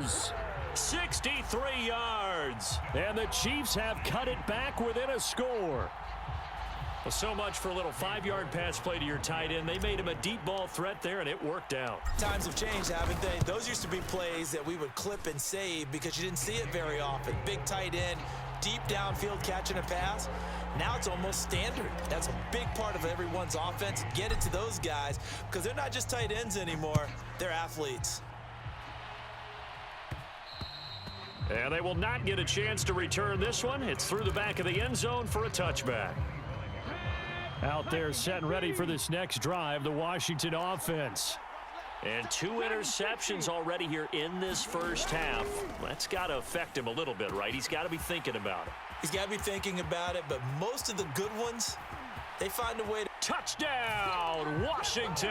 goes. 63 yards. And the Chiefs have cut it back within a score. Well, so much for a little 5-yard pass play to your tight end. They made him a deep ball threat there, and it worked out. Times have changed, haven't they? Those used to be plays that we would clip and save because you didn't see it very often. Big tight end, deep downfield catching a pass. Now it's almost standard. That's a big part of everyone's offense. Get it to those guys because they're not just tight ends anymore. They're athletes. And they will not get a chance to return this one. It's through the back of the end zone for a touchback. Out there set and ready for this next drive, the Washington offense. And 2 interceptions already here in this first half. That's got to affect him a little bit, right? He's got to be thinking about it. He's got to be thinking about it, but most of the good ones, they find a way to... Touchdown, Washington!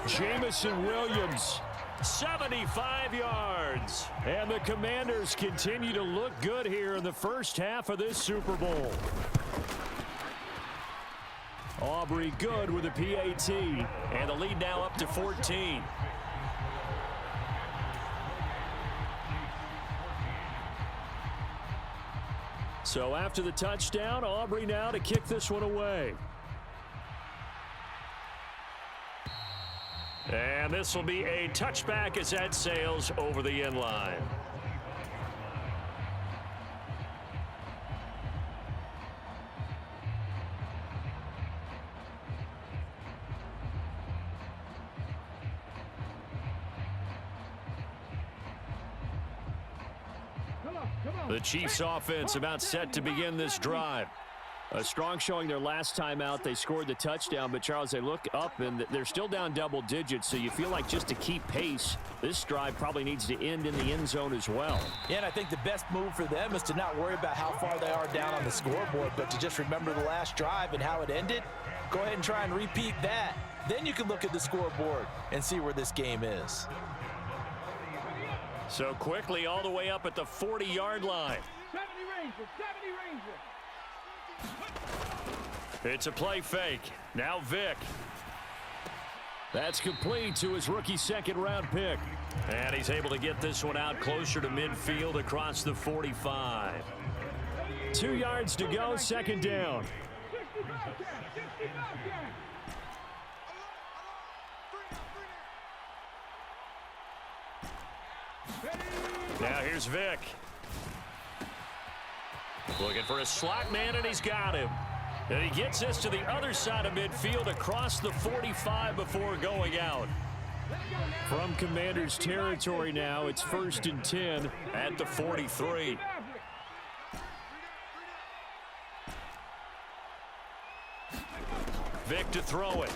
Jamison Williams, 75 yards. And the Commanders continue to look good here in the first half of this Super Bowl. Aubrey good with a PAT, and the lead now up to 14. So after the touchdown, Aubrey now to kick this one away. And this will be a touchback as that sails over the end line. The Chiefs offense about set to begin this drive. A strong showing their last time out. They scored the touchdown, but Charles, they look up and they're still down double digits, so you feel like just to keep pace, this drive probably needs to end in the end zone as well. Yeah, and I think the best move for them is to not worry about how far they are down on the scoreboard, but to just remember the last drive and how it ended. Go ahead and try and repeat that. Then you can look at the scoreboard and see where this game is. So quickly all the way up at the 40-yard line. 70 Rangers, 70 Rangers. It's a play fake. Now Vick. That's complete to his rookie second-round pick. And he's able to get this one out closer to midfield across the 45. 2 yards to go, second down. 65 count, 65 count. Now here's Vick. Looking for a slot man, and he's got him. And he gets this to the other side of midfield across the 45 before going out. From Commanders territory now, it's 1st and 10 at the 43. Vick to throw it.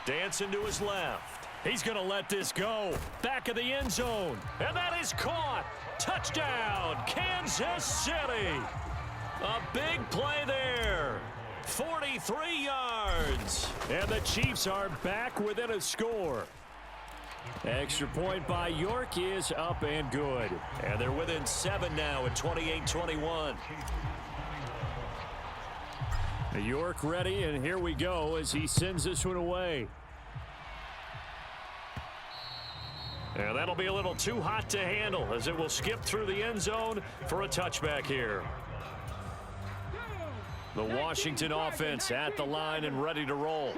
Dancing to his left. He's going to let this go. Back of the end zone. And that is caught. Touchdown, Kansas City. A big play there. 43 yards. And the Chiefs are back within a score. Extra point by York is up and good. And they're within 7 now at 28-21. York ready, and here we go as he sends this one away. And that'll be a little too hot to handle as it will skip through the end zone for a touchback here. The Washington offense at the line and ready to roll.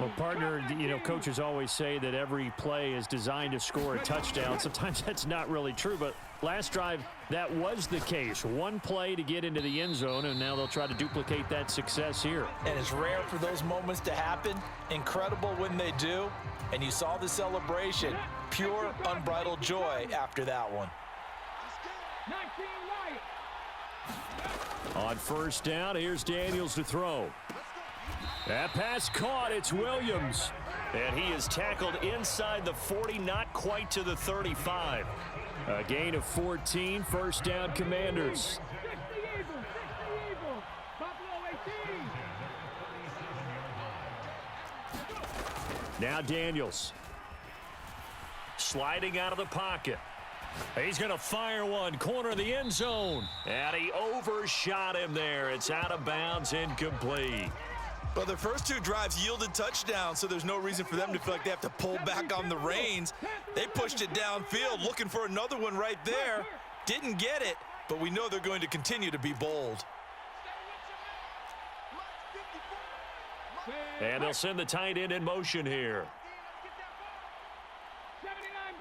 Well, partner, you know, coaches always say that every play is designed to score a touchdown. Sometimes that's not really true, but last drive, that was the case. One play to get into the end zone, and now they'll try to duplicate that success here. And it's rare for those moments to happen. Incredible when they do. And you saw the celebration. Pure, unbridled joy after that one. 19 right. On first down, here's Daniels to throw. That pass caught. It's Williams. And he is tackled inside the 40, not quite to the 35. A gain of 14, first down Commanders. 60 Eagles, 60 Eagles. Buffalo 18. Now Daniels. Sliding out of the pocket. He's going to fire one, corner of the end zone. And he overshot him there. It's out of bounds, incomplete. Well, their first two drives yielded touchdowns, so there's no reason for them to feel like they have to pull back on the reins. They pushed it downfield, looking for another one right there. Didn't get it, but we know they're going to continue to be bold. And they'll send the tight end in motion here. 79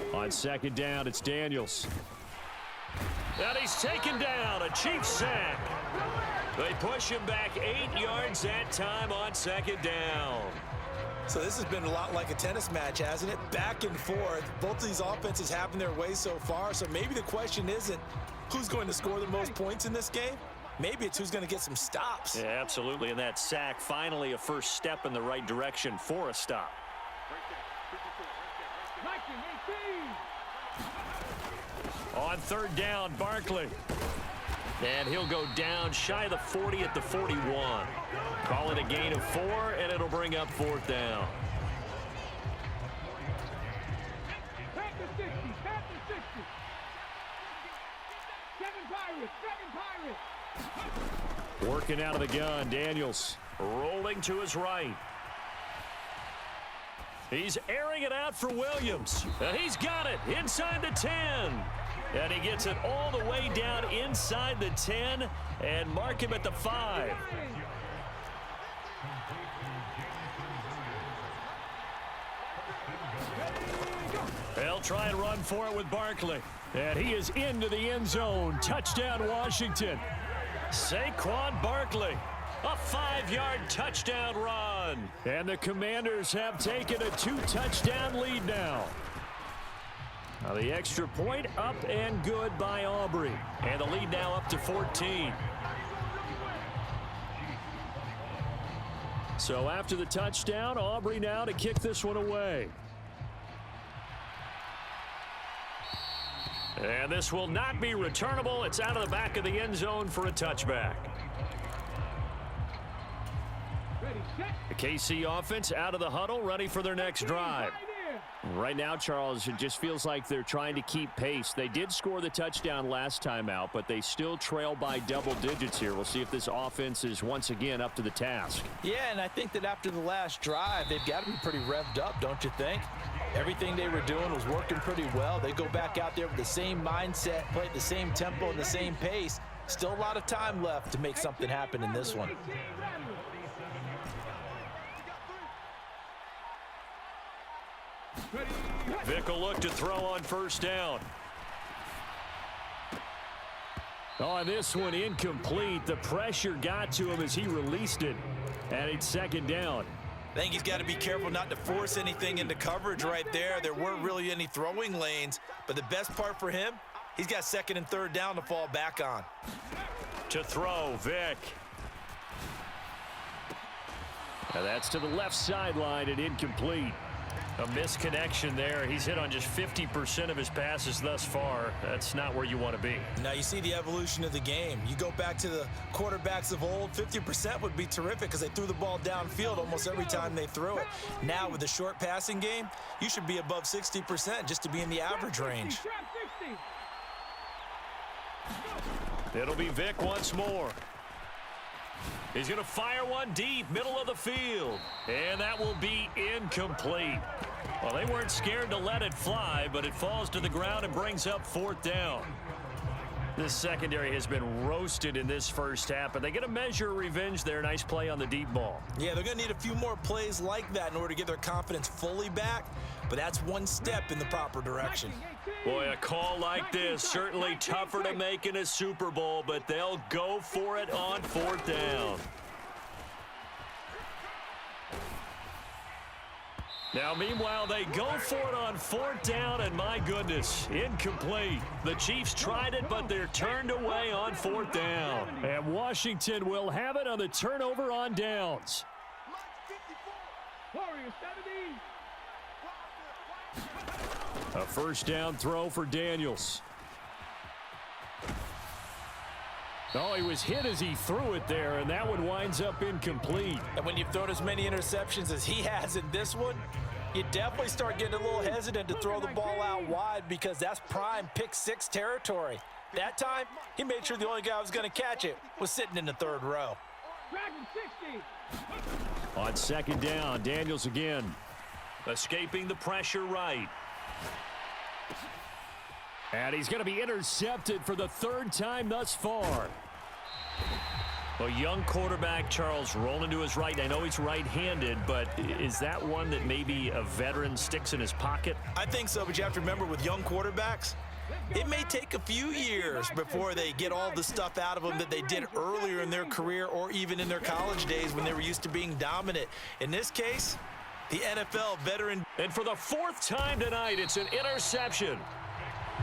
Broncos. On second down, it's Daniels. And he's taken down, a Chiefs sack. They push him back 8 yards that time on second down. So this has been a lot like a tennis match, hasn't it? Back and forth. Both of these offenses having their way so far, so maybe the question isn't who's going to score the most points in this game. Maybe it's who's going to get some stops. Yeah, absolutely, and that sack finally a first step in the right direction for a stop. On third down, Barkley. And he'll go down shy of the 40 at the 41. Call it a gain of 4, and it'll bring up fourth down. Working out of the gun, Daniels rolling to his right. He's airing it out for Williams. And he's got it inside the 10. And he gets it all the way down inside the 10 and mark him at the 5. They'll try and run for it with Barkley. And he is into the end zone. Touchdown, Washington. Saquon Barkley. A 5-yard touchdown run. And the Commanders have taken a 2-touchdown lead now. Now the extra point up and good by Aubrey. And the lead now up to 14. So after the touchdown, Aubrey now to kick this one away. And this will not be returnable. It's out of the back of the end zone for a touchback. The KC offense out of the huddle, ready for their next drive. Right now, Charles, it just feels like they're trying to keep pace. They did score the touchdown last time out, but they still trail by double digits here. We'll see if this offense is once again up to the task. Yeah, and I think that after the last drive, they've got to be pretty revved up, don't you think? Everything they were doing was working pretty well. They go back out there with the same mindset, play at the same tempo and the same pace. Still a lot of time left to make something happen in this one. Vick will look to throw on first down. On this one, incomplete. The pressure got to him as he released it. And it's second down. I think he's got to be careful not to force anything into coverage right there. There weren't really any throwing lanes. But the best part for him, he's got second and third down to fall back on. To throw, Vick. Now that's to the left sideline and incomplete. A misconnection there. He's hit on just 50% of his passes thus far. That's not where you want to be. Now you see the evolution of the game. You go back to the quarterbacks of old, 50% would be terrific because they threw the ball downfield almost every time they threw it. Now with the short passing game, you should be above 60% just to be in the average range. It'll be Vick once more. He's going to fire one deep, middle of the field. And that will be incomplete. Well, they weren't scared to let it fly, but it falls to the ground and brings up fourth down. This secondary has been roasted in this first half, but they get a measure of revenge there. Nice play on the deep ball. Yeah, they're going to need a few more plays like that in order to get their confidence fully back, but that's one step in the proper direction. Boy, a call like this, certainly tougher to make in a Super Bowl, but they'll go for it on fourth down. Now, meanwhile, they go for it on fourth down, and my goodness, incomplete. The Chiefs tried it, but they're turned away on fourth down. And Washington will have it on the turnover on downs. A first down throw for Daniels. Oh, he was hit as he threw it there, and that one winds up incomplete. And when you've thrown as many interceptions as he has in this one, you definitely start getting a little hesitant to throw the ball out wide because that's prime pick six territory. That time, he made sure the only guy who was going to catch it was sitting in the third row. Dragon 60. On second down, Daniels again. Escaping the pressure right. And he's going to be intercepted for the third time thus far. A young quarterback, Charles, rolling to his right. I know he's right-handed, but is that one that maybe a veteran sticks in his pocket? I think so, but you have to remember with young quarterbacks, it may take a few years before they get all the stuff out of them that they did earlier in their career or even in their college days when they were used to being dominant. In this case, the NFL veteran. And for the fourth time tonight, it's an interception.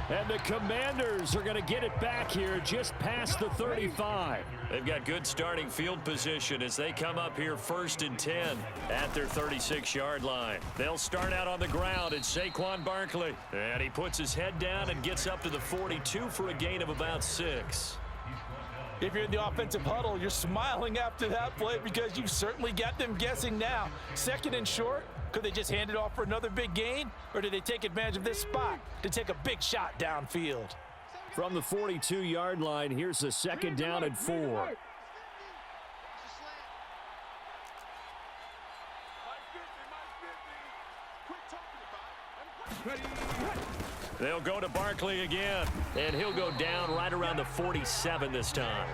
And the Commanders are going to get it back here just past the 35. They've got good starting field position as they come up here 1st and 10 at their 36-yard line. They'll start out on the ground. It's Saquon Barkley. And he puts his head down and gets up to the 42 for a gain of about 6. If you're in the offensive huddle, you're smiling after that play because you've certainly got them guessing now. 2nd and short. Could they just hand it off for another big gain? Or did they take advantage of this spot to take a big shot downfield? From the 42-yard line, here's the 2nd down and 4. They'll go to Barkley again, and he'll go down right around the 47 this time.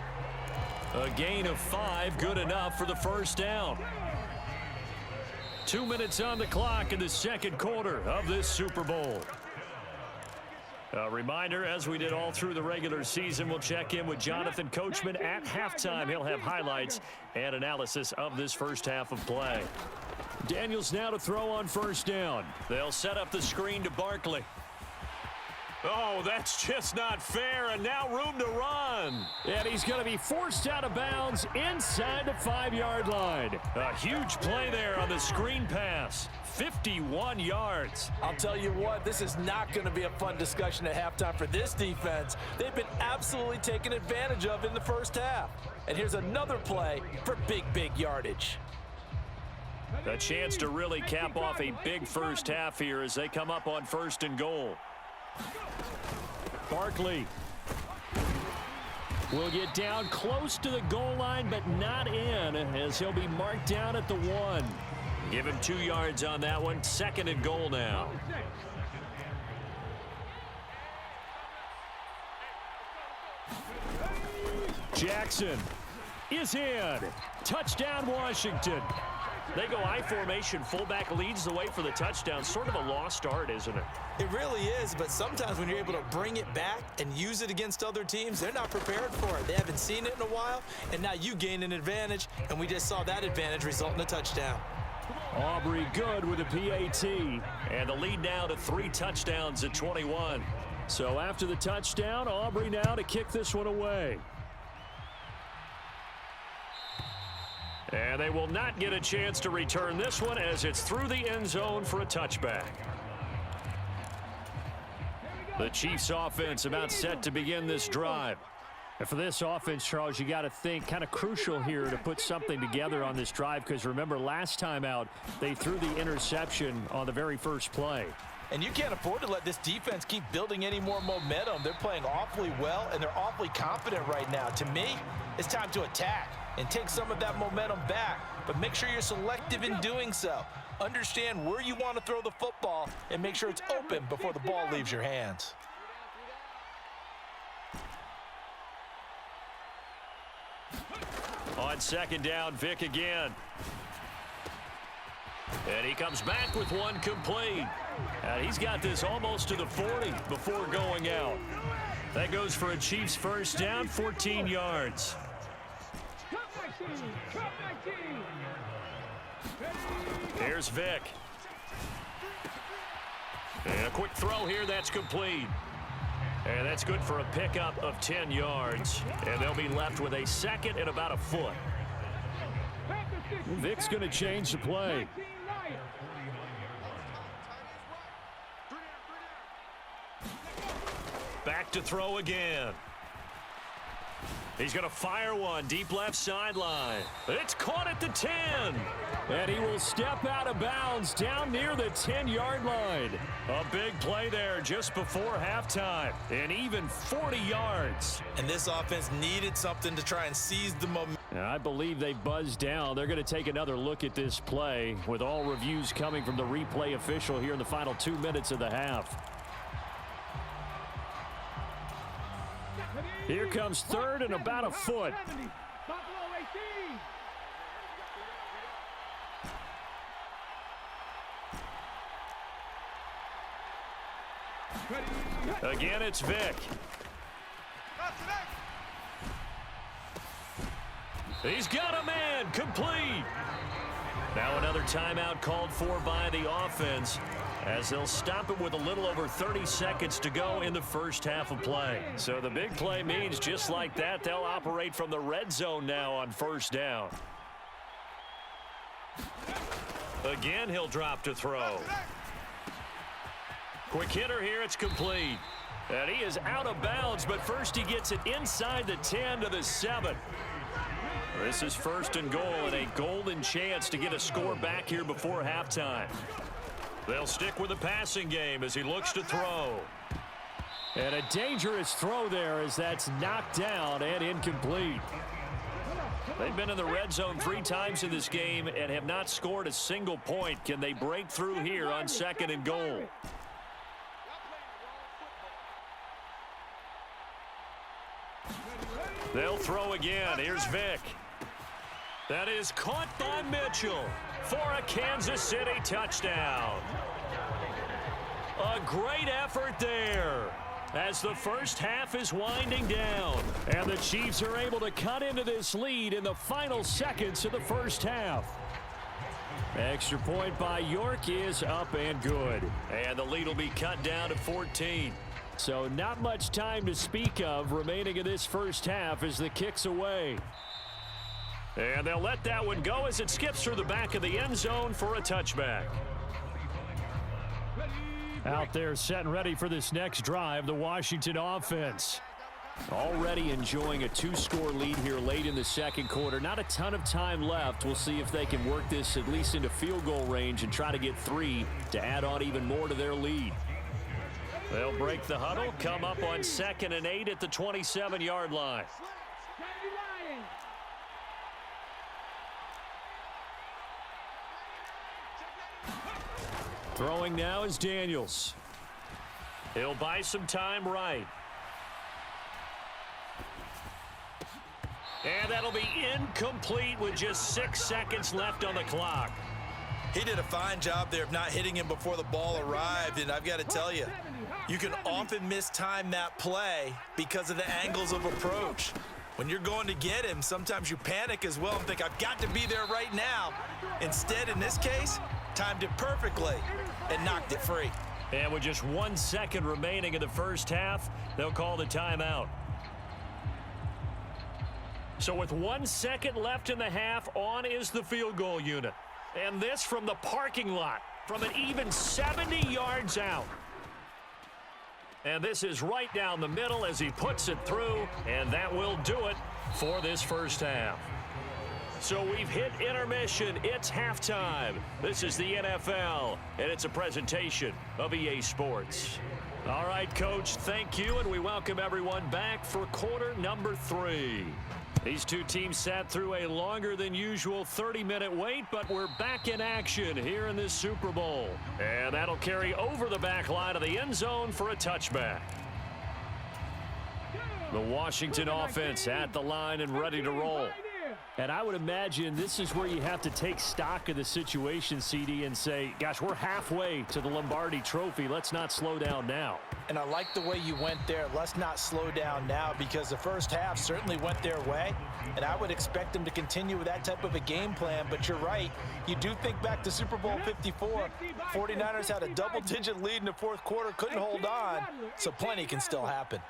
A gain of 5, good enough for the first down. 2 minutes on the clock in the second quarter of this Super Bowl. A reminder, as we did all through the regular season, we'll check in with Jonathan Coachman at halftime. He'll have highlights and analysis of this first half of play. Daniels now to throw on first down. They'll set up the screen to Barkley. Oh, that's just not fair, and now room to run. And he's going to be forced out of bounds inside the 5-yard line. A huge play there on the screen pass. 51 yards. I'll tell you what, this is not going to be a fun discussion at halftime for this defense. They've been absolutely taken advantage of in the first half. And here's another play for big yardage. A chance to really cap off a big first half here as they come up on 1st and goal. Barkley will get down close to the goal line, but not in, as he'll be marked down at the 1. Give him 2 yards on that one. 2nd and goal now. Jackson is in. Touchdown, Washington. They go I formation. Fullback leads the way for the touchdown. Sort of a lost art, isn't it? It really is, but sometimes when you're able to bring it back and use it against other teams, they're not prepared for it. They haven't seen it in a while, and now you gain an advantage, and we just saw that advantage result in a touchdown. Aubrey good with a PAT, and the lead now to 3 touchdowns at 21. So after the touchdown, Aubrey now to kick this one away. And they will not get a chance to return this one as it's through the end zone for a touchback. The Chiefs offense about set to begin this drive. And for this offense, Charles, you got to think kind of crucial here to put something together on this drive, because remember last time out they threw the interception on the very first play. And you can't afford to let this defense keep building any more momentum. They're playing awfully well, and they're awfully confident right now. To me, it's time to attack and take some of that momentum back, but make sure you're selective in doing so. Understand where you want to throw the football and make sure it's open before the ball leaves your hands. On 2nd down, Vick again. And he comes back with one complete. And he's got this almost to the 40 before going out. That goes for a Chiefs first down, 14 yards. Here's Vick. And a quick throw here, that's complete. And that's good for a pickup of 10 yards. And they'll be left with a 2nd and about a foot. Vick's going to change the play. Back to throw again. He's going to fire one deep left sideline. It's caught at the 10. And he will step out of bounds down near the 10-yard line. A big play there just before halftime. And even 40 yards. And this offense needed something to try and seize the momentum. I believe they buzzed down. They're going to take another look at this play with all reviews coming from the replay official here in the final 2 minutes of the half. Here comes third and about a foot. Again, it's Vick. He's got a man, complete. Now another timeout called for by the offense as they'll stop it with a little over 30 seconds to go in the first half of play. So the big play means just like that, they'll operate from the red zone now on first down. Again, he'll drop to throw. Quick hitter here, it's complete. And he is out of bounds, but first he gets it inside the 10 to the 7. This is first and goal and a golden chance to get a score back here before halftime. They'll stick with the passing game as he looks to throw. And a dangerous throw there as that's knocked down and incomplete. They've been in the red zone 3 times in this game and have not scored a single point. Can they break through here on second and goal? They'll throw again. Here's Vick. That is caught by Mitchell for a Kansas City touchdown. A great effort there as the first half is winding down. And the Chiefs are able to cut into this lead in the final seconds of the first half. Extra point by York is up and good. And the lead will be cut down to 14. So not much time to speak of remaining in this first half as the kick's away. And they'll let that one go as it skips through the back of the end zone for a touchback. Out there set and ready for this next drive, the Washington offense. Already enjoying a 2-score lead here late in the second quarter. Not a ton of time left. We'll see if they can work this at least into field goal range and try to get 3 to add on even more to their lead. They'll break the huddle, come up on 2nd and 8 at the 27-yard line. Throwing now is Daniels. He'll buy some time right. And that'll be incomplete with just 6 seconds left on the clock. He did a fine job there of not hitting him before the ball arrived, and I've got to tell you, you can often mistime that play because of the angles of approach. When you're going to get him, sometimes you panic as well and think, I've got to be there right now. Instead, in this case, timed it perfectly and knocked it free. And with just 1 second remaining in the first half, they'll call the timeout. So with 1 second left in the half, on is the field goal unit. And this from the parking lot, from an even 70 yards out. And this is right down the middle as he puts it through, and that will do it for this first half. So we've hit intermission. It's halftime. This is the NFL, and it's a presentation of EA Sports. All right, Coach, thank you, and we welcome everyone back for quarter number 3. These two teams sat through a longer than usual 30-minute wait, but we're back in action here in this Super Bowl. And that'll carry over the back line of the end zone for a touchback. The Washington offense at the line and ready to roll. And I would imagine this is where you have to take stock of the situation, CD, and say, gosh, we're halfway to the Lombardi Trophy. Let's not slow down now. And I like the way you went there. Let's not slow down now, because the first half certainly went their way. And I would expect them to continue with that type of a game plan. But you're right. You do think back to Super Bowl 54. 49ers had a double-digit lead in the fourth quarter, couldn't hold on. So plenty can still happen.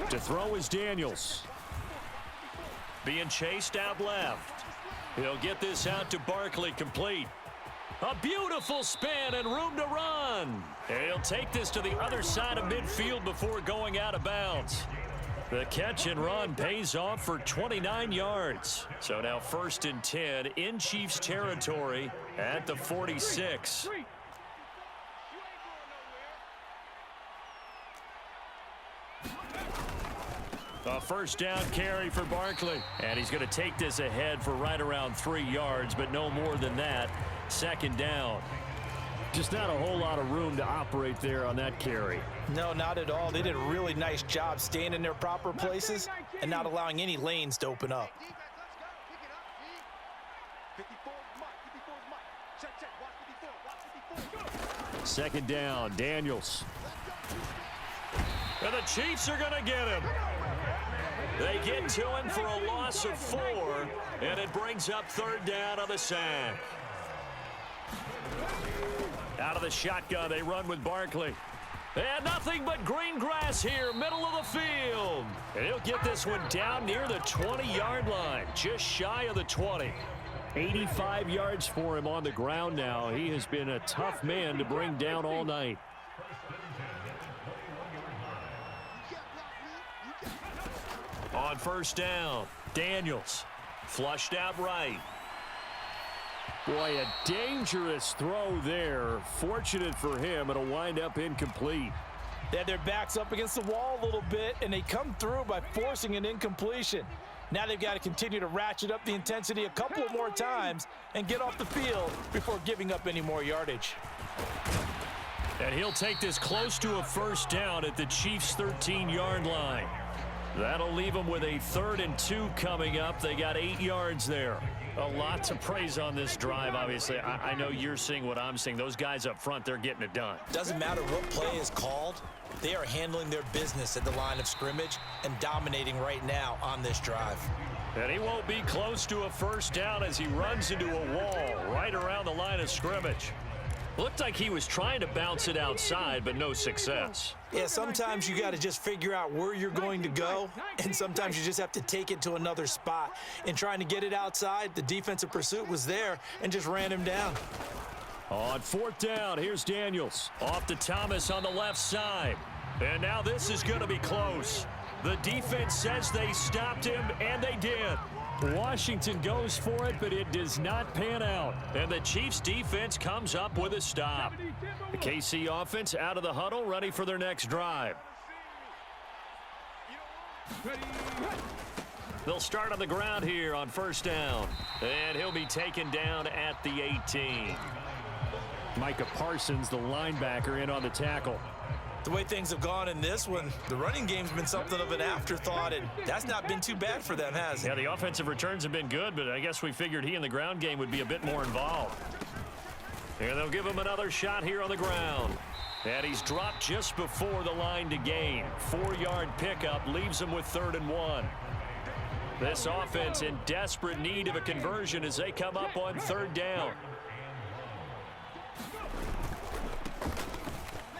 To throw is Daniels. Being chased out left. He'll get this out to Barkley, complete. A beautiful spin and room to run. And he'll take this to the other side of midfield before going out of bounds. The catch and run pays off for 29 yards. So now 1st and 10 in Chiefs territory at the 46. A first down carry for Barkley. And he's going to take this ahead for right around 3 yards, but no more than that. 2nd down. Just not a whole lot of room to operate there on that carry. No, not at all. They did a really nice job staying in their proper places and not allowing any lanes to open up. Second down, Daniels. And the Chiefs are going to get him. They get to him for a loss of 4, and it brings up 3rd down on the sack. Out of the shotgun, they run with Barkley. And nothing but green grass here, middle of the field. And he'll get this one down near the 20-yard line, just shy of the 20. 85 yards for him on the ground now. He has been a tough man to bring down all night. On 1st down, Daniels flushed out right. Boy, a dangerous throw there. Fortunate for him, it'll wind up incomplete. They had their backs up against the wall a little bit, and they come through by forcing an incompletion. Now they've got to continue to ratchet up the intensity a couple of more times and get off the field before giving up any more yardage. And he'll take this close to a 1st down at the Chiefs' 13-yard line. That'll leave them with a 3rd and 2 coming up. They got 8 yards there. A lot to praise on this drive, obviously. I know you're seeing what I'm seeing. Those guys up front, they're getting it done. Doesn't matter what play is called. They are handling their business at the line of scrimmage and dominating right now on this drive. And he won't be close to a 1st down as he runs into a wall right around the line of scrimmage. Looked like he was trying to bounce it outside, but no success. Yeah, sometimes you got to just figure out where you're going to go, and sometimes you just have to take it to another spot. In trying to get it outside, the defensive pursuit was there and just ran him down. On 4th down, here's Daniels. Off to Thomas on the left side. And now this is going to be close. The defense says they stopped him, and they did. Washington goes for it, but it does not pan out. And the Chiefs defense comes up with a stop. The KC offense out of the huddle, ready for their next drive. They'll start on the ground here on 1st down. And he'll be taken down at the 18. Micah Parsons, the linebacker, in on the tackle. The way things have gone in this one, the running game's been something of an afterthought, and that's not been too bad for them, has it? Yeah, the offensive returns have been good, but I guess we figured he in the ground game would be a bit more involved. And they'll give him another shot here on the ground. And he's dropped just before the line to gain. 4-yard pickup leaves him with 3rd and 1. This offense in desperate need of a conversion as they come up on 3rd down.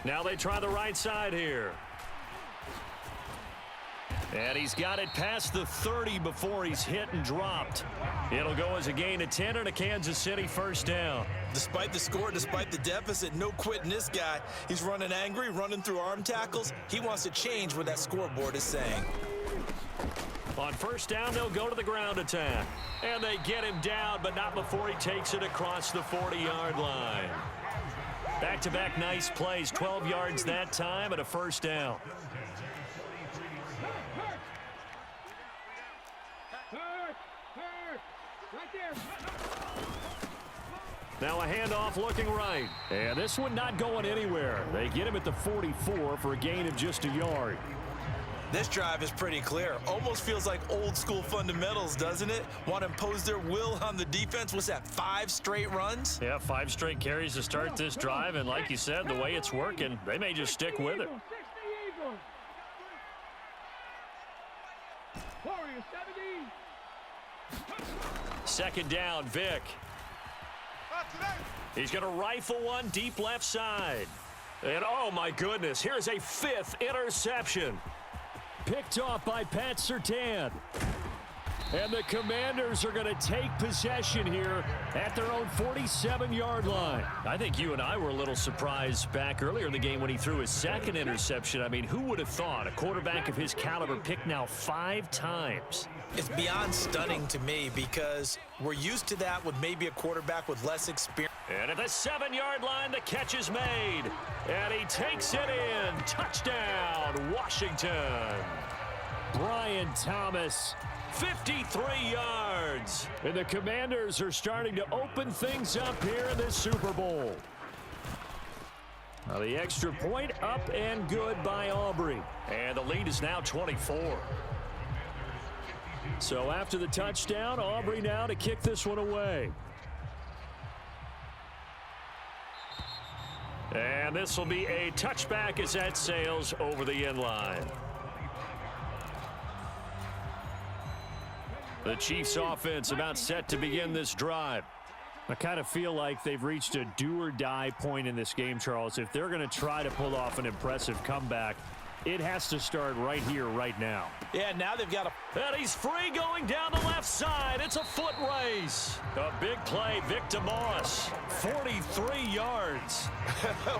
Now they try the right side here. And he's got it past the 30 before he's hit and dropped. It'll go as a gain of 10 and a Kansas City 1st down. Despite the score, despite the deficit, no quitting this guy. He's running angry, running through arm tackles. He wants to change what that scoreboard is saying. On 1st down, they'll go to the ground attack. And they get him down, but not before he takes it across the 40-yard line. Back-to-back nice plays, 12 yards that time and a 1st down. Now a handoff looking right. And this one not going anywhere. They get him at the 44 for a gain of just a yard. This drive is pretty clear. Almost feels like old school fundamentals, doesn't it? Want to impose their will on the defense. What's that, 5 straight runs? Yeah, 5 straight carries to start this drive. And like you said, the way it's working, they may just stick with it. 2nd down, Vick. He's going to rifle one deep left side. And oh my goodness, here's a 5th interception. Picked off by Pat Surtain. And the Commanders are going to take possession here at their own 47-yard line. I think you and I were a little surprised back earlier in the game when he threw his second interception. I mean, who would have thought a quarterback of his caliber picked now 5 times? It's beyond stunning to me because we're used to that with maybe a quarterback with less experience. And at the 7-yard line, the catch is made. And he takes it in. Touchdown, Washington. Brian Thomas, 53 yards. And the Commanders are starting to open things up here in this Super Bowl. Now the extra point up and good by Aubrey. And the lead is now 24. So after the touchdown, Aubrey now to kick this one away. And this will be a touchback as that sails over the end line. The Chiefs offense about set to begin this drive. I kind of feel like they've reached a do-or-die point in this game, Charles. If they're going to try to pull off an impressive comeback, it has to start right here, right now. Yeah, now they've got a... And he's free going down the left side. It's a foot race. A big play, Victor Moss, 43 yards.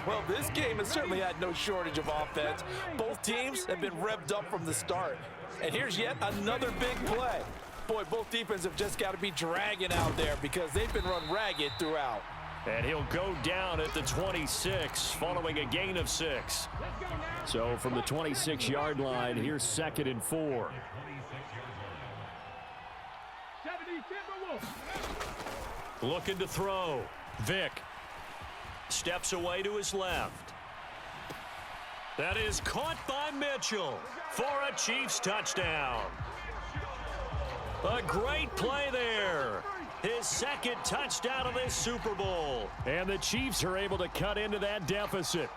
Well, this game has certainly had no shortage of offense. Both teams have been revved up from the start. And here's yet another big play. Boy, both defenses have just got to be dragging out there because they've been run ragged throughout. And he'll go down at the 26 following a gain of 6. So from the 26-yard line, here's 2nd and 4. Looking to throw. Vick steps away to his left. That is caught by Mitchell for a Chiefs touchdown. A great play there. His 2nd touchdown of this Super Bowl. And the Chiefs are able to cut into that deficit.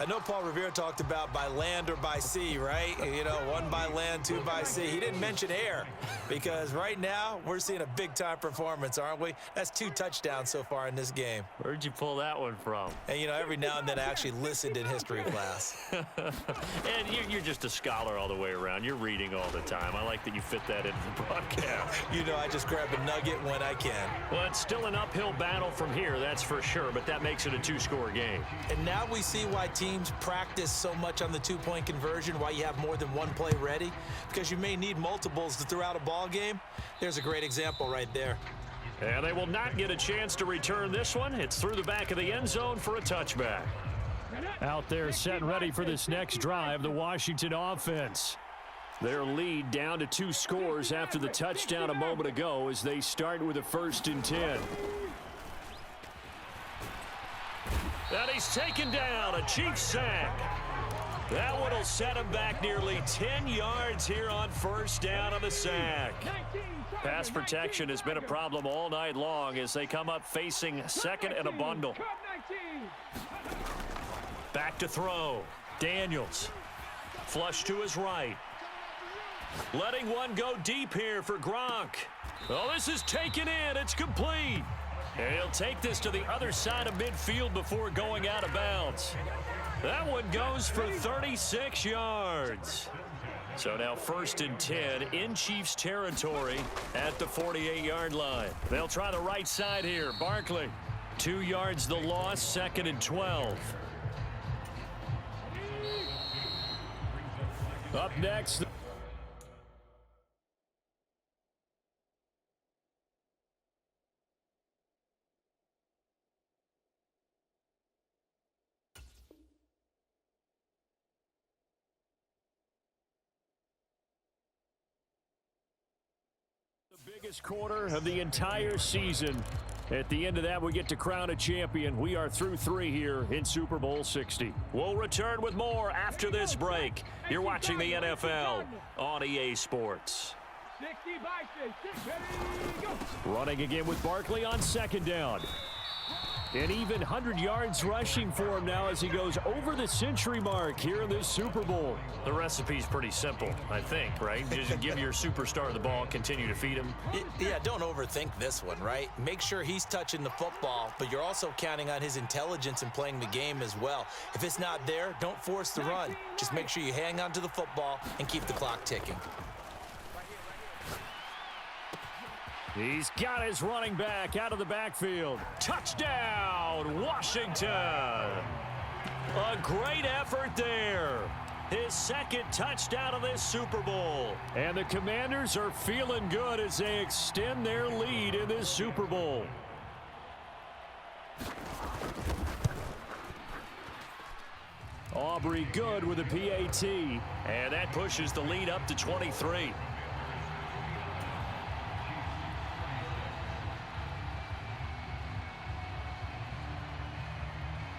I know Paul Revere talked about by land or by sea, right? You know, 1 by land, 2 by sea. He didn't mention air because right now we're seeing a big-time performance, aren't we? That's 2 touchdowns so far in this game. Where'd you pull that one from? And, you know, every now and then I actually listened in history class. And you're just a scholar all the way around. You're reading all the time. I like that you fit that into the broadcast. You know, I just grab a nugget when I can. Well, it's still an uphill battle from here, that's for sure, but that makes it a 2-score game. And now we see why teams practice so much on the 2-point conversion, why you have more than 1 play ready, because you may need multiples to throw out a ball game. There's a great example right there. And they will not get a chance to return this one. It's through the back of the end zone for a touchback. Out there set and ready for this next drive, the Washington offense. Their lead down to 2 scores after the touchdown a moment ago as they start with a 1st and 10. And he's taken down, a Chiefs sack. That one will set him back nearly 10 yards here on 1st down on the sack. Pass protection has been a problem all night long as they come up facing 2nd and a bundle. Back to throw. Daniels. Flush to his right. Letting one go deep here for Gronk. Oh, this is taken in. It's complete. And he'll take this to the other side of midfield before going out of bounds. That one goes for 36 yards. So now 1st and 10 in Chiefs territory at the 48-yard line. They'll try the right side here. Barkley, 2 yards the loss, 2nd and 12. Up next. Biggest quarter of the entire season. At the end of that, we get to crown a champion. We are through 3 here in Super Bowl 60. We'll return with more after this break. You're watching the NFL on EA Sports. Running again with Barkley on 2nd down. And even 100 yards rushing for him now as he goes over the century mark here in this Super Bowl. The recipe's pretty simple, I think, right? Just give your superstar the ball, continue to feed him. Yeah, don't overthink this one, right? Make sure he's touching the football, but you're also counting on his intelligence in playing the game as well. If it's not there, don't force the run. Just make sure you hang on to the football and keep the clock ticking. He's got his running back out of the backfield. Touchdown, Washington. A great effort there. His second touchdown of this Super Bowl. And the Commanders are feeling good as they extend their lead in this Super Bowl. Aubrey good with a PAT. And that pushes the lead up to 23.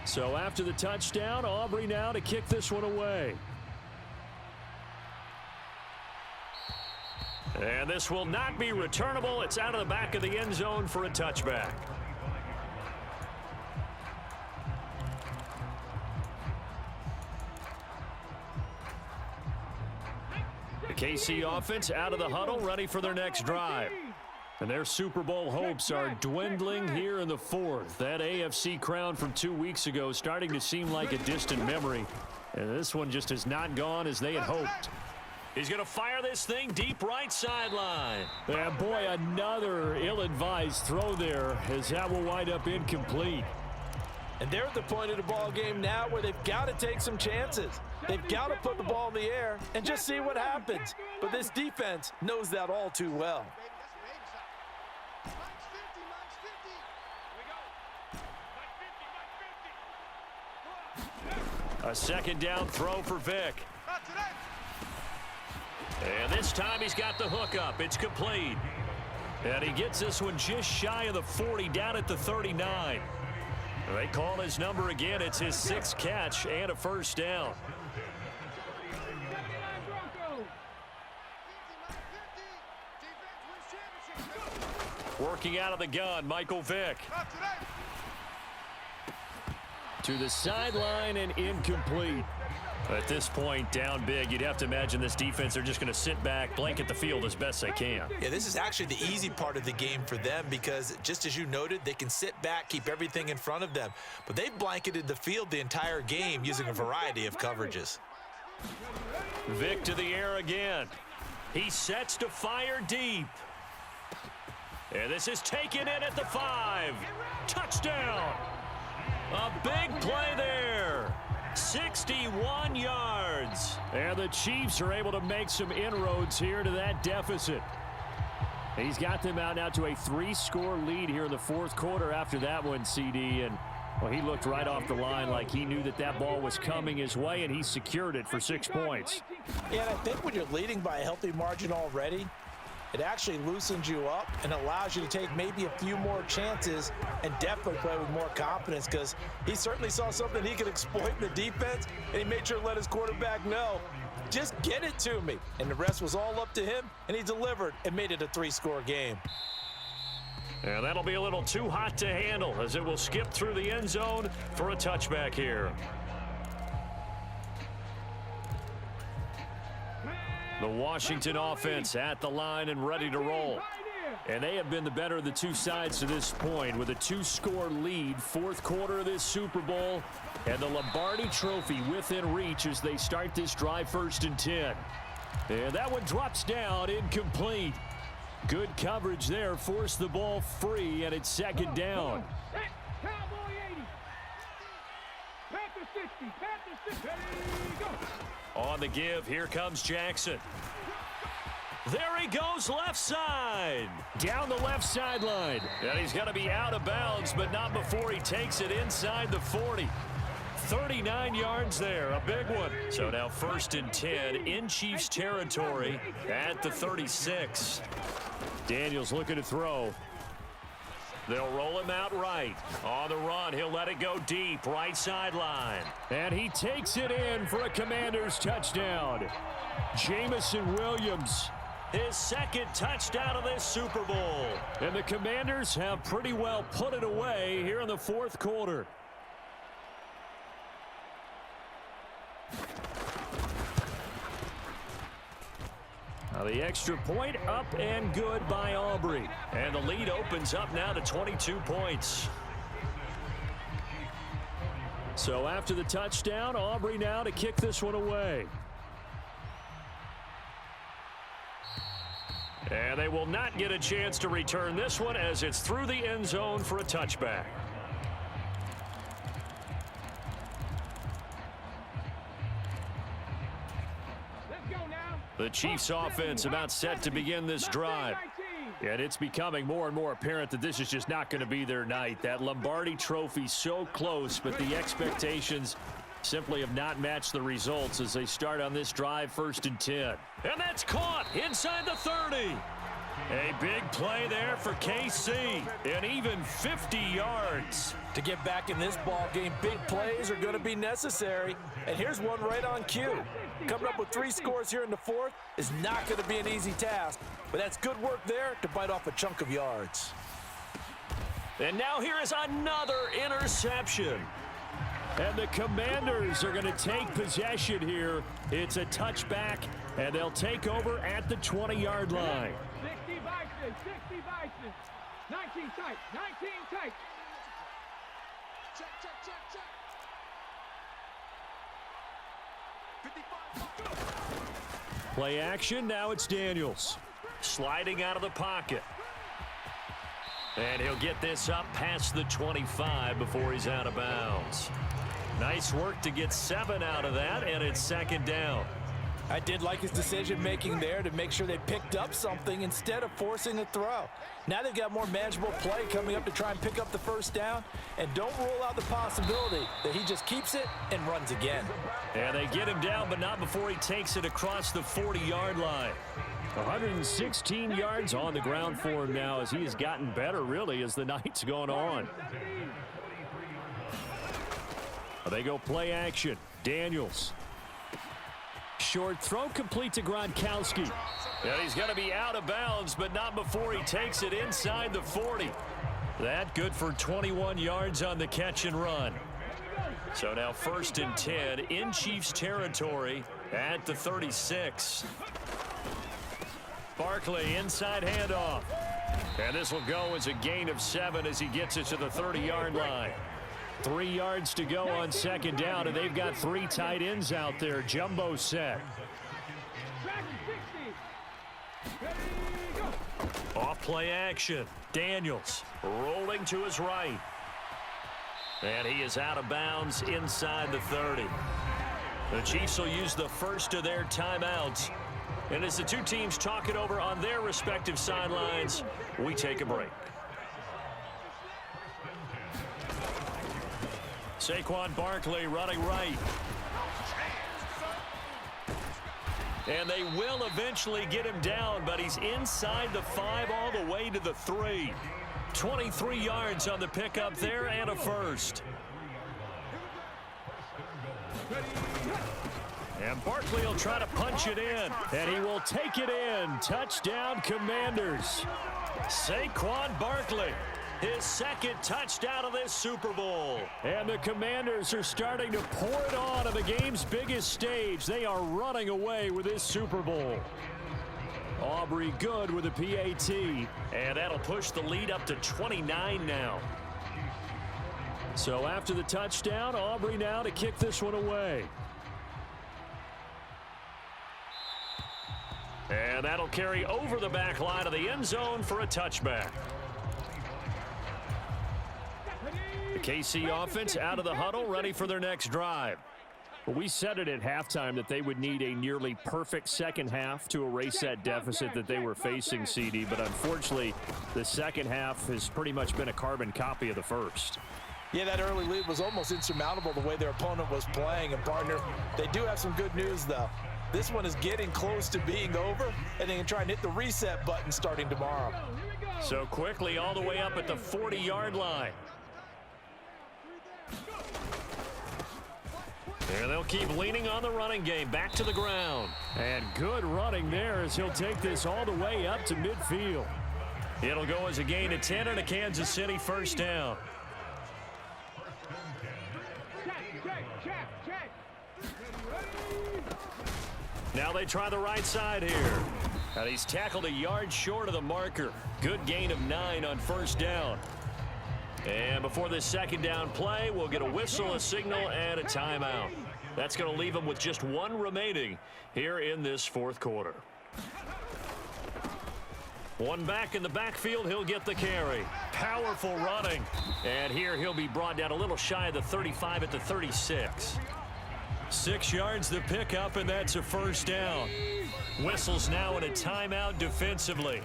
So after the touchdown, Aubrey now to kick this one away. And this will not be returnable. It's out of the back of the end zone for a touchback. The KC offense out of the huddle, ready for their next drive. And their Super Bowl hopes are dwindling here in the fourth. That AFC crown from 2 weeks ago starting to seem like a distant memory. And this one just has not gone as they had hoped. He's going to fire this thing deep right sideline. And boy, another ill-advised throw there as that will wind up incomplete. And they're at the point of the ball game now where they've got to take some chances. They've got to put the ball in the air and just see what happens. But this defense knows that all too well. A second down throw for Vick. And this time he's got the hook up. It's complete. And he gets this one just shy of the 40, down at the 39. They call his number again. It's his sixth catch and a first down. Working out of the gun, Michael Vick. To the sideline and incomplete. At this point, down big, you'd have to imagine this defense, they're just going to sit back, blanket the field as best they can. Yeah, this is actually the easy part of the game for them because, just as you noted, they can sit back, keep everything in front of them. But they've blanketed the field the entire game using a variety of coverages. Vick to the air again. He sets to fire deep. And this is taken in at the 5. Touchdown. A big play there. 61 yards. And the Chiefs are able to make some inroads here to that deficit. He's got them out now to a 3-score lead here in the fourth quarter after that one, CD. And, well, he looked right off the line like he knew that that ball was coming his way, and he secured it for 6 points. Yeah, and I think when you're leading by a healthy margin already, it actually loosens you up and allows you to take maybe a few more chances and definitely play with more confidence because he certainly saw something he could exploit in the defense, and he made sure to let his quarterback know, just get it to me. And the rest was all up to him, and he delivered and made it a 3-score game. And that'll be a little too hot to handle as it will skip through the end zone for a touchback here. The Washington offense at the line and ready to roll. And they have been the better of the two sides to this point with a 2-score lead, fourth quarter of this Super Bowl, and the Lombardi Trophy within reach as they start this drive 1st and 10. And that one drops down, incomplete. Good coverage there, forced the ball free, and it's second down. Cowboy 80. Panther 60. Panther 60. Go. On the give, here comes Jackson. There he goes left side. Down the left sideline. And he's going to be out of bounds, but not before he takes it inside the 40. 39 yards there, a big one. So now 1st and 10 in Chiefs territory at the 36. Daniels looking to throw. They'll roll him out right. On the run, he'll let it go deep, right sideline. And he takes it in for a Commanders touchdown. Jamison Williams, his second touchdown of this Super Bowl. And the Commanders have pretty well put it away here in the fourth quarter. Now the extra point up and good by Aubrey. And the lead opens up now to 22 points. So after the touchdown, Aubrey now to kick this one away. And they will not get a chance to return this one as it's through the end zone for a touchback. Let's go now. The Chiefs offense about set to begin this drive. And it's becoming more and more apparent that this is just not going to be their night. That Lombardi trophy so close, but the expectations simply have not matched the results as they start on this drive 1st and 10. And that's caught inside the 30. A big play there for KC, and even 50 yards. To get back in this ball game, big plays are going to be necessary. And here's one right on cue. Coming up with 3 scores here in the 4th is not going to be an easy task, but that's good work there to bite off a chunk of yards. And now here is another interception. And the Commanders are going to take possession here. It's a touchback, and they'll take over at the 20-yard line. 60 Bison, 60 Bison. 19 tight, 19 tight. Check, check, check, check. 55. Play action, now it's Daniels. Sliding out of the pocket. And he'll get this up past the 25 before he's out of bounds. Nice work to get 7 out of that, and it's 2nd down. I did like his decision-making there to make sure they picked up something instead of forcing a throw. Now they've got more manageable play coming up to try and pick up the 1st down, and don't rule out the possibility that he just keeps it and runs again. And they get him down, but not before he takes it across the 40-yard line. 116 yards on the ground for him now as he has gotten better, really, as the night's gone on. They go play action. Daniels. Short throw complete to Gronkowski. And he's going to be out of bounds, but not before he takes it inside the 40. That good for 21 yards on the catch and run. So now 1st and 10 in Chiefs territory at the 36. Barkley inside handoff. And this will go as a gain of 7 as he gets it to the 30-yard line. 3 yards to go on 2nd down, and they've got 3 tight ends out there. Jumbo set. Off play action. Daniels rolling to his right. And he is out of bounds inside the 30. The Chiefs will use the first of their timeouts. And as the two teams talk it over on their respective sidelines, we take a break. Saquon Barkley running right. And they will eventually get him down, but he's inside the 5 all the way to the 3. 23 yards on the pickup there and a first. And Barkley will try to punch it in, and he will take it in. Touchdown, Commanders. Saquon Barkley, his 2nd touchdown of this Super Bowl. And the Commanders are starting to pour it on the game's biggest stage. They are running away with this Super Bowl. Aubrey good with a PAT, and that'll push the lead up to 29 now. So after the touchdown, Aubrey now to kick this one away. And that'll carry over the back line of the end zone for a touchback. The KC offense out of the huddle, ready for their next drive. Well, we said it at halftime that they would need a nearly perfect second half to erase that deficit that they were facing, CD. But unfortunately, the second half has pretty much been a carbon copy of the first. Yeah, that early lead was almost insurmountable the way their opponent was playing. And, partner, they do have some good news, though. This one is getting close to being over, and they can try and hit the reset button starting tomorrow. So quickly all the way up at the 40-yard line. And they'll keep leaning on the running game. Back to the ground. And good running there as he'll take this all the way up to midfield. It'll go as a gain of 10 and a Kansas City first down. Now they try the right side here. And he's tackled a yard short of the marker. Good gain of 9 on first down. And before this second down play, we'll get a whistle, a signal, and a timeout. That's going to leave them with just 1 remaining here in this 4th quarter. One back in the backfield, he'll get the carry. Powerful running. And here he'll be brought down a little shy of the 35 at the 36. 6 yards the pickup, and that's a first down. Whistles now in a timeout defensively.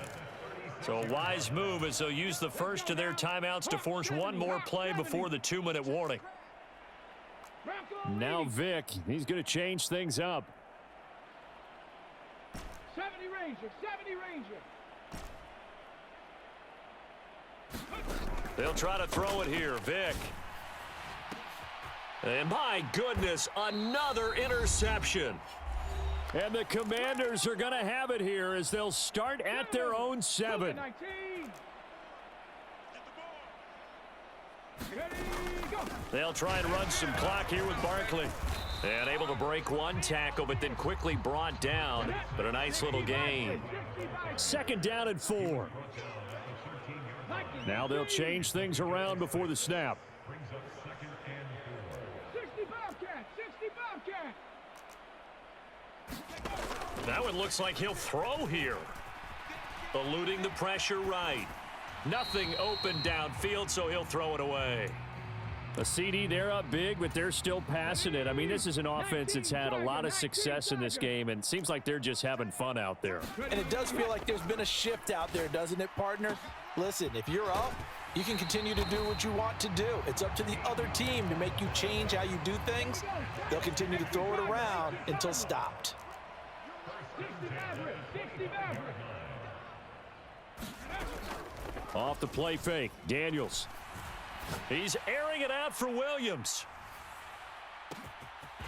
So a wise move as they'll use the first of their timeouts to force one more play before the 2-minute warning. Now Vic, he's going to change things up. 70 Ranger, 70 Ranger. They'll try to throw it here. Vic. And my goodness, another interception. And the Commanders are going to have it here as they'll start at their own 7. 19. Ready, go. They'll try and run some clock here with Barkley. And able to break one tackle, but then quickly brought down. But a nice little gain. 2nd down and 4. Now they'll change things around before the snap. 60 Bobcat, 60 Bobcat. That one looks like he'll throw here. Eluding the pressure right. Nothing open downfield, so he'll throw it away. A CD, they're up big, but they're still passing it. I mean, this is an offense that's had a lot of success in this game, and it seems like they're just having fun out there. And it does feel like there's been a shift out there, doesn't it, partner? Listen, if you're up, you can continue to do what you want to do. It's up to the other team to make you change how you do things. They'll continue to throw it around until stopped. 60 Maverick, 60 Maverick. Off the play fake, Daniels. He's airing it out for Williams.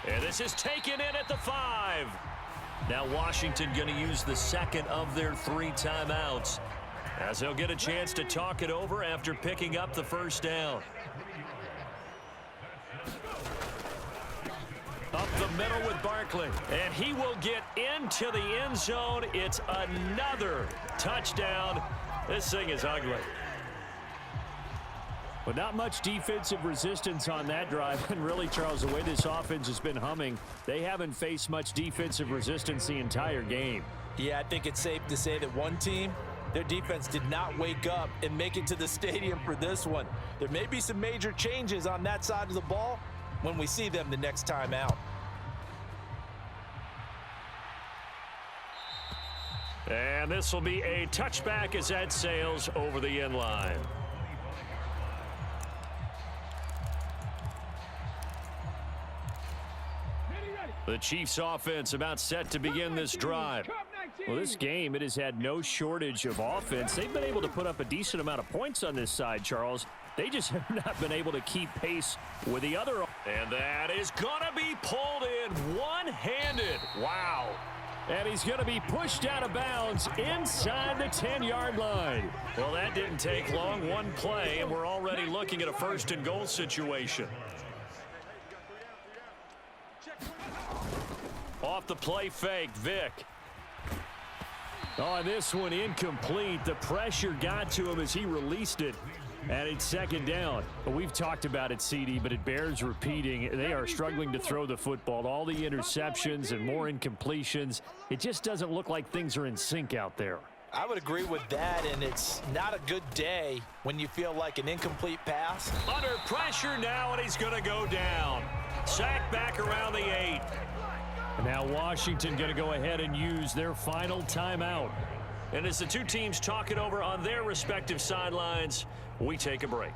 And this is taken in at the 5. Now Washington going to use the second of their 3 timeouts, as they'll get a chance to talk it over after picking up the first down. Up the middle with Barkley. And he will get into the end zone. It's another touchdown. This thing is ugly. But not much defensive resistance on that drive. And really, Charles, the way this offense has been humming, they haven't faced much defensive resistance the entire game. Yeah, I think it's safe to say that one team, their defense did not wake up and make it to the stadium for this one. There may be some major changes on that side of the ball when we see them the next time out. And this will be a touchback as that sails over the end line. The Chiefs offense about set to begin this drive. Well, this game, it has had no shortage of offense. They've been able to put up a decent amount of points on this side, Charles. They just have not been able to keep pace with the other. And that is going to be pulled in one-handed. Wow. And he's going to be pushed out of bounds inside the 10-yard line. Well, that didn't take long. One play, and we're already looking at a 1st and goal situation. Off the play fake, Vic. Oh, this one incomplete. The pressure got to him as he released it. And it's 2nd down. Well, we've talked about it, CD, but it bears repeating. They are struggling to throw the football. All the interceptions and more incompletions. It just doesn't look like things are in sync out there. I would agree with that, and it's not a good day when you feel like an incomplete pass. Under pressure now, and he's going to go down. Sacked back around the 8. And now Washington going to go ahead and use their final timeout. And as the two teams talk it over on their respective sidelines, we take a break.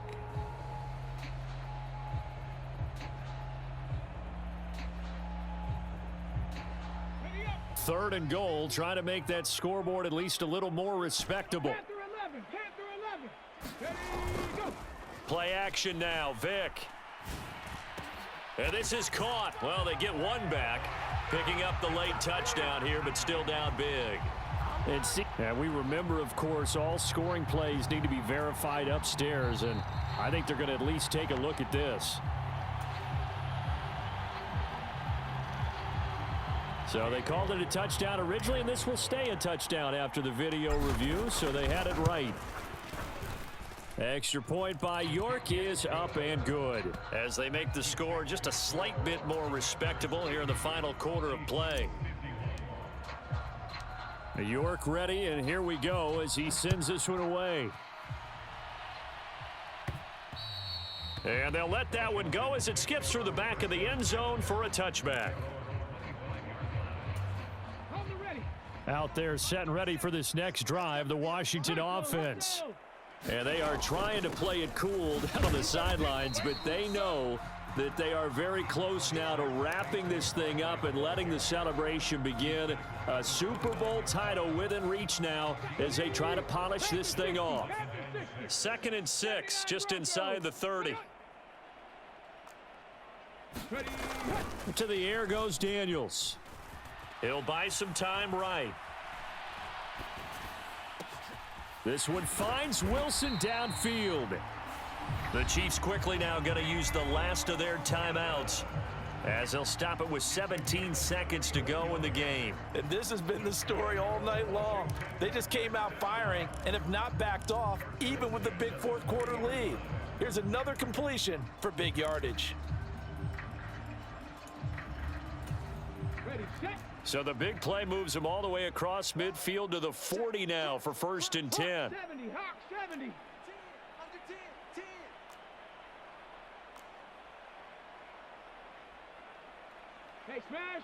Third and goal, trying to make that scoreboard at least a little more respectable. Panther 11, Panther 11. Ready, go. Play action now, Vic. And this is caught. Well, they get one back, picking up the late touchdown here, but still down big. And we remember, of course, all scoring plays need to be verified upstairs, and I think they're going to at least take a look at this. So they called it a touchdown originally, and this will stay a touchdown after the video review, so they had it right. Extra point by York is up and good. As they make the score just a slight bit more respectable here in the final quarter of play. York ready, and here we go as he sends this one away. And they'll let that one go as it skips through the back of the end zone for a touchback. Out there set and ready for this next drive, the Washington offense. And they are trying to play it cool down on the sidelines, but they know that they are very close now to wrapping this thing up and letting the celebration begin. A Super Bowl title within reach now as they try to polish this thing off. 2nd and 6, just inside the 30. To the air goes Daniels. He'll buy some time right. This one finds Wilson downfield. The Chiefs quickly now going to use the last of their timeouts as they'll stop it with 17 seconds to go in the game. And this has been the story all night long. They just came out firing and have not backed off, even with the big fourth quarter lead. Here's another completion for big yardage. So the big play moves him all the way across midfield to the 40 now for 1st and 10. 70, Hawk 70. Hey, smash.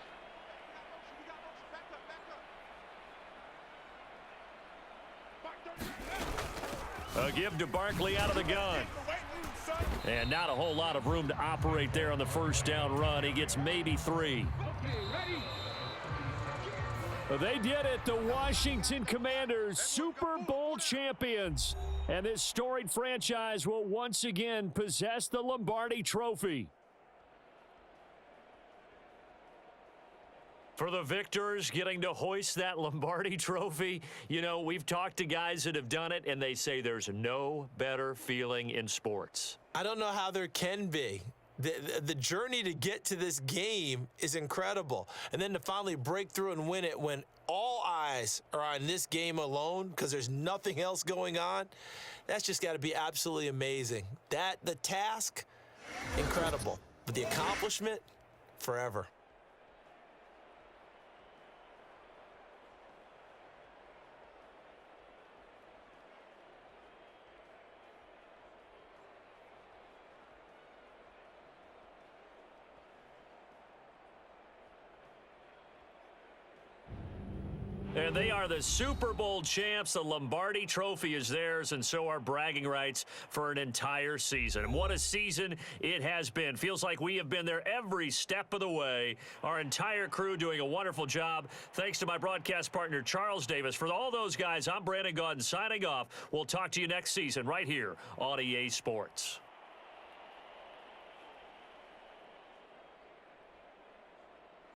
A give to Barkley out of the gun. And not a whole lot of room to operate there on the first down run. He gets maybe 3. Okay, ready. They did it. The Washington Commanders, Super Bowl champions. And this storied franchise will once again possess the Lombardi Trophy. For the victors, getting to hoist that Lombardi Trophy, you know, we've talked to guys that have done it, and they say there's no better feeling in sports. I don't know how there can be. The journey to get to this game is incredible. And then to finally break through and win it when all eyes are on this game alone because there's nothing else going on, that's just got to be absolutely amazing. The task, incredible. But the accomplishment, forever. And they are the Super Bowl champs. The Lombardi Trophy is theirs, and so are bragging rights for an entire season. And what a season it has been. Feels like we have been there every step of the way. Our entire crew doing a wonderful job. Thanks to my broadcast partner, Charles Davis. For all those guys, I'm Brandon Gaudin signing off. We'll talk to you next season right here on EA Sports.